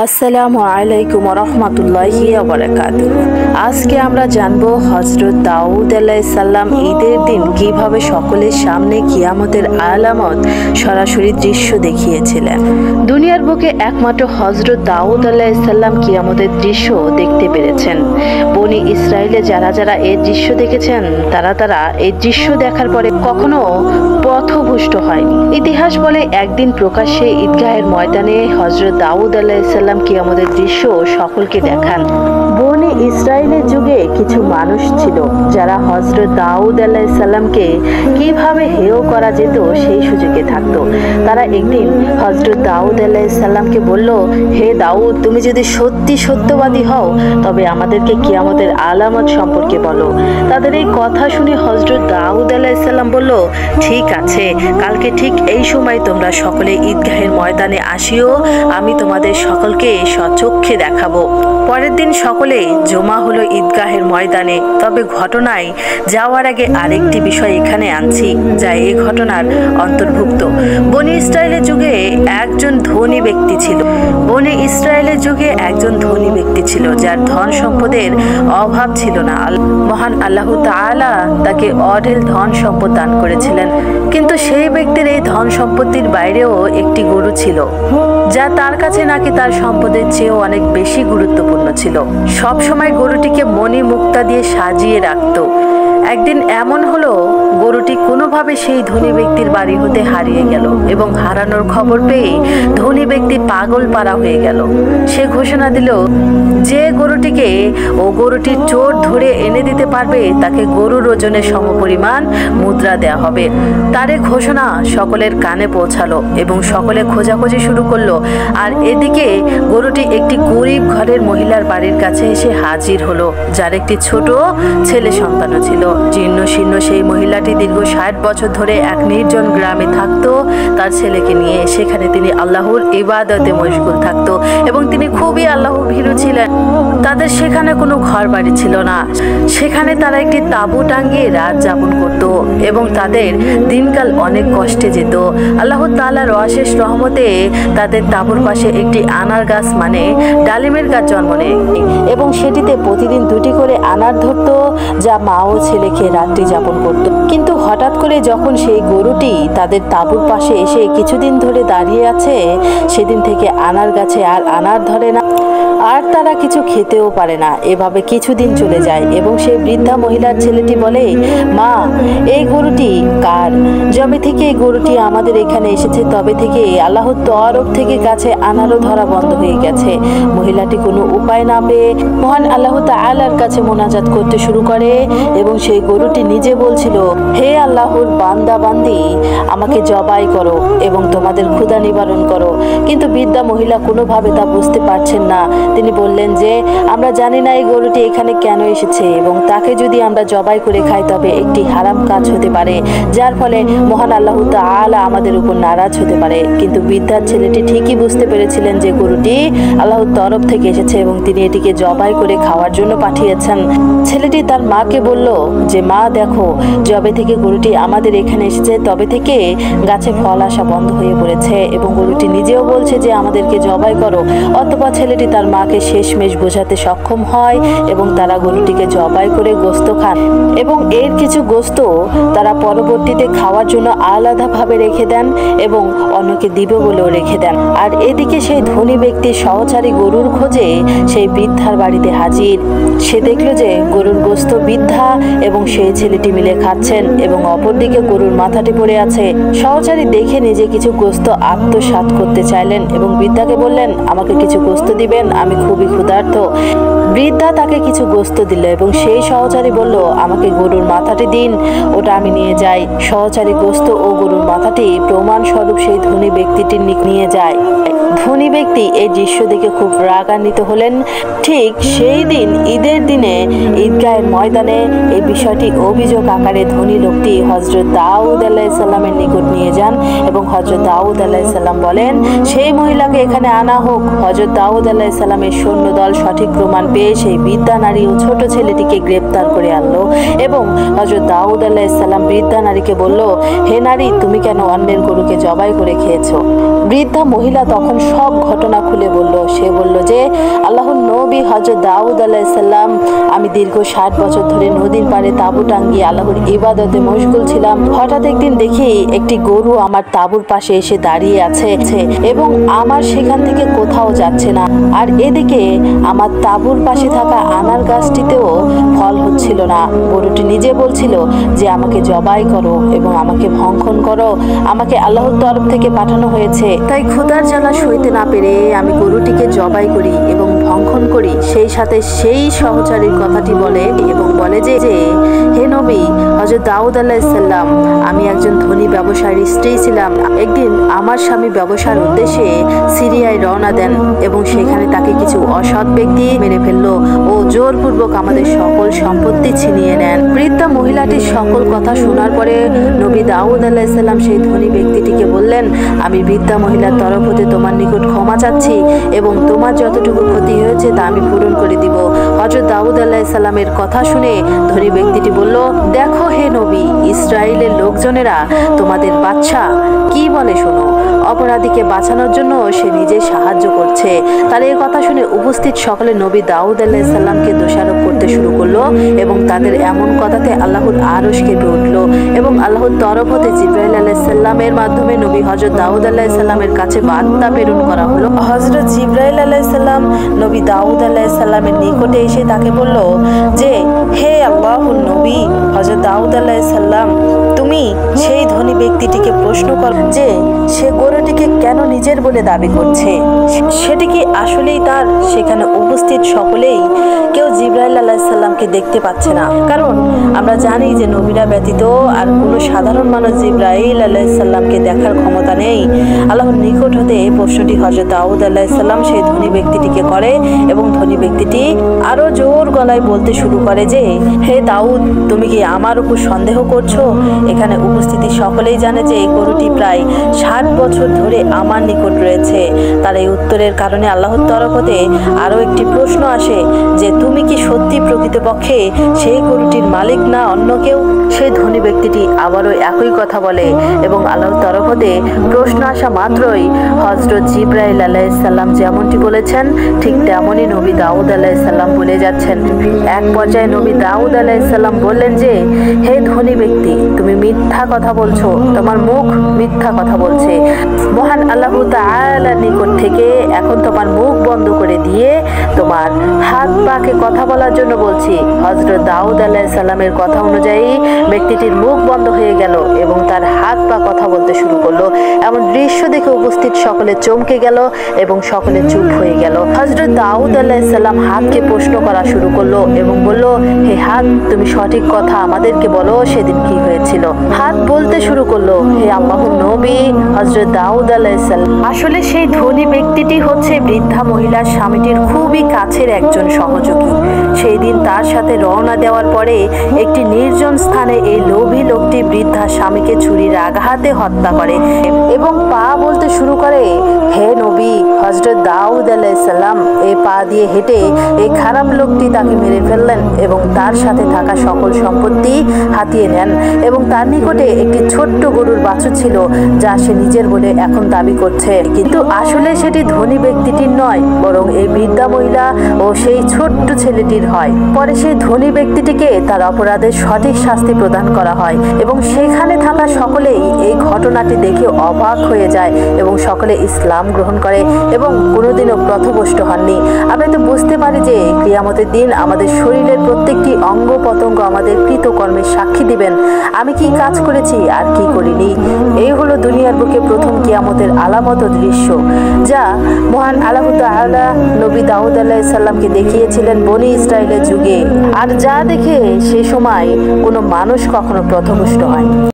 আসসালামু আলাইকুম রহমতুল্লাহি ওয়া বারাকাতুহু। আজকে আমরা জানবো হযরত দাউদ আলাইহিস সালাম ঈদের দিন কিভাবে সকলের সামনে কিয়ামতের আলামত সরাসরি দৃশ্য দেখিয়েছিলেন। দুনিয়ার বুকে একমাত্র হযরত দাউদ আলাইহিস সালাম কিয়ামতের দৃশ্য দেখতে পেরেছেন। বনি ইসরায়েলে যারা এই দৃশ্য দেখেছেন তারা এই দৃশ্য দেখার পরে কখনো পথভ্রষ্ট হয়নি। ইতিহাস বলে একদিন প্রকাশ্যে ঈদগাহের ময়দানে হযরত দাউদ আলাইহিস সালাম কিয়ামতের দৃশ্য সকলকে দেখান। বনি ইসরায়েলের যুগে কিছু মানুষ ছিল যারা হযরত দাউদ আলাইহিস সালামকে কিভাবে হেয় করা যেত সেই সুযোগে থাকতো। তারা একদিন হযরত দাউদ আলাইহিস সালামকে বলল, হে দাউদ, তুমি যদি সত্যি সত্যবাদী হও তবে আমাদেরকে কিয়ামতের আলামত সম্পর্কে বলো। তাদের এই কথা শুনে হযরত দাউদ আলাইহিস সালাম বলল, ঠিক আছে, কালকে ঠিক এই সময় তোমরা সকলে ঈদগাহের ময়দানে আসিও, আমি তোমাদের সকলকে সচক্ষে দেখাবো। পরের দিন সকলে জমা হলো ঈদগাহের ময়দানে। তবে ঘটনায় যাওয়ার আগে আরেকটি বিষয় এখানে আনছি যা এই ঘটনার অন্তর্ভুক্ত। বনি ইসরায়েলের যুগে একজন ধনী ব্যক্তি ছিল যার ধন সম্পদের অভাব ছিল না। মহান আল্লাহ তাআলা তাকে অঢেল ধন সম্পদ দান করেছিলেন। কিন্তু সেই ব্যক্তির এই ধন সম্পত্তির বাইরেও একটি গরু ছিল যা তার কাছে নাকি তার সম্পদের চেয়েও অনেক বেশি গুরুত্বপূর্ণ ছিল। সব সময় গরুটিকে মণি মুক্তা দিয়ে সাজিয়ে রাখত। একদিন এমন হলো, গরুটি কোনোভাবে সেই ধনী ব্যক্তির বাড়ি হতে হারিয়ে গেল এবং হারানোর খবর পেয়ে ধনী ব্যক্তি পাগল পারা হয়ে গেল। সে ঘোষণা দিল যে গরুটির চোর ধরে এনে দিতে পারবে তাকে গরুর ওজনের সমপরিমাণ মুদ্রা দেয়া হবে। তার এই ঘোষণা সকলের কানে পৌঁছালো এবং সকলে খোঁজাখুঁজি শুরু করলো। আর এদিকে গরুটি একটি গরিব ঘরের মহিলার বাড়ির কাছে এসে হাজির হলো, যার একটি ছোট ছেলে সন্তানও ছিল। জীর্ণ শীর্ণ সেই মহিলাটি দীর্ঘ 60 বছর ধরে এক নির্জন গ্রামে থাকতো তার ছেলেকে নিয়ে। সেখানে তিনি আল্লাহর ইবাদতে মশগুল থাকতো এবং তিনি খুবই আল্লাহ ভীরু ছিলেন। তাদের সেখানে কোনো ঘর বাড়ি ছিল না। সেখানে তারা একটি তাঁবু টাঙ্গিয়ে রাত যাপন করত এবং তাদের দিনকাল অনেক কষ্টে যেত। আল্লাহ তাআলার অশেষ রহমতে তাদের তাঁবুর পাশে একটি আনার গাছ মানে ডালিমের গাছ জন্ম নেয় এবং সেটিতে প্রতিদিন 2টি করে আনার ধরতো, যা মা ও ছেলেকে রাত্রি যাপন করত। কিন্তু হঠাৎ করে যখন সেই গরুটি তাদের তাঁবুর পাশে এসে কিছুদিন ধরে দাঁড়িয়ে আছে, সেদিন থেকে আনার গাছে আর আনার ধরে না, আর তারা কিছু খেতেও পারে না। এভাবে কিছুদিন চলে যায় এবং সেই বৃদ্ধা মহিলার ছেলেটি বলে, মা, এই গরুটি কার? যবে থেকে এই গরুটি আমাদের এখানে এসেছে তবে থেকে আল্লাহর তরফ থেকে গাছে আনারও ধরা বন্ধ হয়ে গেছে। মহিলাটি কোনো উপায় না পেয়ে মহান আল্লাহ তাআলার কাছে মোনাজাত করতে শুরু করে এবং সেই গরুটি নিজে বলছিল, হে আল্লাহর বান্দা বান্দি, আমাকে জবাই করো এবং তোমাদের ক্ষুধা নিবারণ করো। কিন্তু বৃদ্ধা মহিলা কোনোভাবে তা বুঝতে পারছেন না। তিনি বললেন যে, আমরা জানি না এই গরুটি এখানে কেন এসেছে এবং তাকে যদি আমরা জবাই করে খাই তবে একটি হারাম কাজ হতে পারে, যার ফলে মহান আল্লাহ তাআলা আমাদের উপর নারাজ হতে পারে। কিন্তু বৃদ্ধার ছেলেটি ঠিকই বুঝতে পেরেছিলেন যে গরুটি আল্লাহর তরফ থেকে এসেছে এবং তিনি এটিকে জবাই করে খাওয়ার জন্য পাঠিয়েছেন। ছেলেটি তার মাকে বলল যে, মা দেখো, যবে থেকে গরুটি আমাদের এখানে এসেছে তবে থেকে গাছে ফল আসা বন্ধ হয়ে পড়েছে এবং গরুটি নিজেও বলছে যে আমাদেরকে জবাই করো। অতঃপর ছেলেটি তার মাকে শেষমেশ বোঝাতে সক্ষম হয় এবং তারা গরুটিকে জবাই করে গোশত খান এবং এর কিছু গোশত তারা পরবর্তীতে খাওয়ার জন্য আলাদাভাবে রেখে দেন এবং অন্যকে দিবে বলেও রেখে দেন। আর এদিকে সেই ধনী ব্যক্তির সহচারী গরুর খোঁজে সেই বৃদ্ধার বাড়িতে হাজির। সে দেখল যে গরুর গোশত বৃদ্ধা এবং সেই ছেলেটি মিলে খাচ্ছেন এবং অপরদিকে গরুর মাথাটি পড়ে আছে। সহচারী দেখে নিজে কিছু গোশত আত্মসাৎ করতে চাইলেন এবং বৃদ্ধাকে বললেন, আমাকে কিছু গোশত দিবেন, আমি খুবই ক্ষুধার্ত। বৃদ্ধা তাকে কিছু গোশত দিল এবং সেই সহচারী বলল, আমাকে গরুর মাথাটি দিন, ওটা আমি নিয়ে যাই। সহচারী গোশত ও গরুর মাথাটি প্রমাণ স্বরূপ সেই ধনী ব্যক্তিটির নিয়ে যায়। ধনী ব্যক্তি এই দৃশ্য দেখে খুব রাগান্বিত হলেন। ঠিক সেই দিন ঈদের দিনে ঈদগাহের ময়দানে এই বিষয়টি অভিযোগ আকারে ধনী লোকটি হযরত দাউদ আলাইহিস সালামের নিকট নিয়ে যান এবং হযরত দাউদ আলাইহিস সালাম বলেন, সেই মহিলাকে এখানে আনা হোক। হযরত দাউদ আলাইহিস সালাম আলাইহিসসালামের সৈন্যদল সঠিক প্রমাণ পেয়ে সেই বৃদ্ধা নারী ও ছোট ছেলেটিকে গ্রেপ্তার করে আনলো এবং হযরত দাউদ আলাইহিসসালাম বৃদ্ধা নারীকে বলল, হে নারী, তুমি কেন অন্যের গরুকে জবাই করে খেয়েছো? বৃদ্ধা মহিলা তখন সব ঘটনা খুলে বলল। সে বলল যে, আল্লাহর নবী হযরত দাউদ আলাইহিসসালাম, আমি দীর্ঘ 60 বছর ধরে নদীর পাড়ে তাঁবু টাঙ্গিয়ে আল্লাহর ইবাদতে মশগুল ছিলাম। হঠাৎ একদিন দেখি একটি গরু আমার তাঁবুর পাশে এসে দাঁড়িয়ে আছে এবং আমার সেখান থেকে কোথাও যাচ্ছে না। আর এদিকে আমার তাঁবুর পাশে থাকা আনার গাছটিতেও ফল হচ্ছিল না। গরুটি নিজে বলছিল যে, আমাকে জবাই করো এবং আমাকে ভক্ষণ করো, আমাকে আল্লাহর তরফ থেকে পাঠানো হয়েছে। তাই ক্ষুধার জ্বালা সইতে না পেরে আমি গরুটিকে জবাই করি এবং ভক্ষণ করি। সেই সাথে সেই সহচারীর কথাটি বলে এবং বলে যে, হে নবী হযরত দাউদ আলাইহিসসালাম, আমি একজন ধনী ব্যবসায়ীর স্ত্রী ছিলাম। একদিন আমার স্বামী ব্যবসার উদ্দেশ্যে সিরিয়ায় রওনা দেন এবং সেখানে তাকে কিছু অসৎ ব্যক্তি মেরে ফেললো ও জোরপূর্বক আমাদের সকল সম্পত্তি ছিনিয়ে নেন। বৃদ্ধা মহিলাটির সকল কথা শোনার পরে নবী দাউদ আলাইহিসসালাম সেই ধনী ব্যক্তিটিকে বললেন, আমি বৃদ্ধা মহিলার তরফ হতে তোমার নিকট ক্ষমা চাচ্ছি এবং তোমার যতটুকু ক্ষতি হয়েছে তা আমি পূরণ করে দিব। হযরত দাউদ আলাইহিসসালামের কথা শুনে ধনী ব্যক্তিটি বলল, দেখো হে নবী, ইসরায়েলের লোকজনেরা তোমাদের বাদশা কি বলে শোনো। অপরাধীকে বাঁচানোর জন্য সে নিজে সাহায্য করছে। তার এই কথা শুনে উপস্থিত সকলে নবী দাউদ আলাইহিসসালামকে দোষারোপ করতে শুরু করলো এবং তাদের এমন কথাতে আল্লাহর আরশ কেঁপে উঠল এবং আল্লাহর তরফ হতে জিবরাইল আলাইহিসসালামের মাধ্যমে নবী হযরত দাউদ আলাইহিসসালামের কাছে বার্তা প্রেরণ করা হলো। হযরত জিবরাইল আলাইহিসসালাম নবী দাউদ আলাইহিসসালামের নিকটে এসে তাকে বলল যে, হে আল্লাহর নবী হযরত দাউদ আলাইহিসসালাম, তুমি সেই ধনী ব্যক্তিটিকে প্রশ্ন করো যে সে গরুটিকে কেন নিজের বলে দাবি করছে। সেটি কি আসলেই তার? সেখানে উপস্থিত সকলেই কেউ জিবরাইল আলাইহিসসালামকে দেখতে পাচ্ছে না, কারণ আমরা জানি যে নবীরা ব্যতীত আর কোনো সাধারণ মানুষ জিবরাইল আলাইহিসসালামকে দেখার ক্ষমতা নেই। আল্লাহর নিকট হতে এই প্রশ্নটি হযরত দাউদ আলাইহিসসালাম সেই ধনী ব্যক্তিটিকে করে এবং ধনী ব্যক্তিটি আরো জোর গলায় বলতে শুরু করে যে, হে দাউদ, তুমি কি আমার উপর সন্দেহ করছো? এখানে উপস্থিতি সকলেই জানে যে এই গরুটি প্রায় 60 বছর ধরে আমার নিকট রয়েছে। তার এই উত্তরের কারণে আল্লাহর তরফ হতে আরো একটি প্রশ্ন আসে যে, তুমি কি সত্যি প্রকৃতপক্ষে সেই গরুটির মালিক না অন্য কেউ? সেই ধনী ব্যক্তিটি আবারও একই কথা বলে এবং আল্লাহর তরফ হতে প্রশ্ন আসা মাত্রই হযরত জিবরাইল আলাইহিসসালাম যেমনটি বলেছেন ঠিক তেমনই নবী দাউদ আলাইহিসসালাম বলে যাচ্ছেন। এক পর্যায়ে নবী দাউদ আলাইহিসসালাম বললেন যে, হে ধনী ব্যক্তি, তুমি মিথ্যা কথা বলছো, তোমার মুখ মিথ্যা কথা বলছে। মহান আল্লাহ তাআলার নিকট থেকে এখন তোমার মুখ বন্ধ করে দিয়ে তোমার হাত পাকে কথা বলার জন্য বলছি। হযরত দাউদ আলাইহিসসালামের কথা অনুযায়ী ব্যক্তিটির মুখ বন্ধ হয়ে গেল এবং তার হাত পা কথা বলতে শুরু করলো। এমন দৃশ্য দেখে উপস্থিত সকলে চমকে গেল এবং সকলে চুপ হয়ে গেল। হযরত দাউদ আলাইহিসসালাম হাতকে প্রশ্ন করা শুরু করলো এবং বলল, হে হাত, তুমি সঠিক কথা আমাদেরকে বলো, সেদিন কি হয়েছিল? হাত বলতে শুরু করলো, হে আল্লাহর নবী হযরত দাউদ আলাইহিসসালাম, আসলে সেই ধনী ব্যক্তিটি হচ্ছে বৃদ্ধা মহিলার স্বামীটির খুবই কাছের একজন সহযোগী। সেই দিন তার সাথে রওনা দেওয়ার পরে একটি নির্জন স্থানে এই লোভী লোকটি বৃদ্ধা স্বামীকে ছুরির আঘাতে হত্যা করে এবং পা বলতে শুরু করে, হে নবী হযরত দাউদ আলাইহিসসালাম, এই পা দিয়ে হেঁটে এই খারাপ লোকটি তাকে মেরে ফেললেন এবং তার সাথে থাকা সকল সম্পত্তি হাতিয়ে নেন এবং তার নিকটে একটি ছোট্ট গরুর বাছুর ছিল যা সে নিজের বলে এখন দাবি করছে, কিন্তু আসলে সেটি ধনী ব্যক্তিটির নয়, বরং এই বৃদ্ধা মহিলা ও সেই ছোট্ট ছেলেটির হয়। পরে সেই ধনী ব্যক্তিটিকে তার অপরাধের সঠিক শাস্তি প্রদান করা হয় এবং সেখানে থাকা সকলেই এই ঘটনাটি দেখে অবাক হয়ে যায় এবং সকলে ইসলাম গ্রহণ করে এবং কোনোদিনও পথভ্রষ্ট হননি। আমরা তো বুঝতে পারি যে কিয়ামতের দিন আমাদের শরীরের প্রত্যেকটি অঙ্গ প্রত্যঙ্গ আমাদের কৃতকর্মের সাক্ষী দিবেন, আমি কি কাজ করেছি আর কি করিনি। এই হলো দুনিয়ার বুকে প্রথম কিয়ামতের আলামত দৃশ্য, যা মহান আল্লাহ তাআলা নবী দাউদ আলাইহিসসালামকে দেখিয়েছিলেন বনি ইসরায়েলের যুগে, আর যা দেখে সে সময় কোনো মানুষ কখনো পথভ্রষ্ট হয়।